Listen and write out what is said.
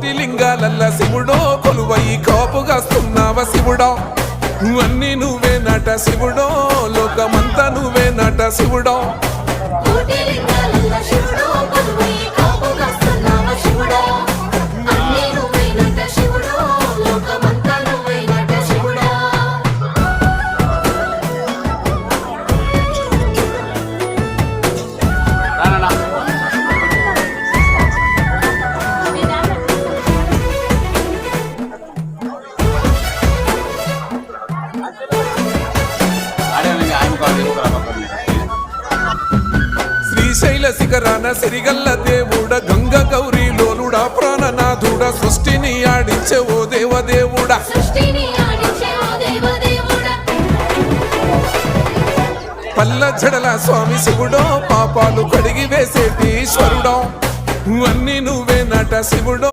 కోటి లింగాలల్ల శివుడో కొలువై కాపుగాస్తున్నావ శివుడా అన్ని నువ్వే నట శివుడో లోకమంతా నువ్వే నట శివుడో శ్రీశైల శిఖరాన సిరిగల్ల దేవుడ గంగ గౌరీ లోలుడా ప్రాణనాథుడ సృష్టిని ఆడించే ఓ దేవదేవుడా పల్ల జడల స్వామి శివుడో పాపాలు కడిగి వేసేటి ఈశ్వరుడో అన్ని నువ్వే నట శివుడో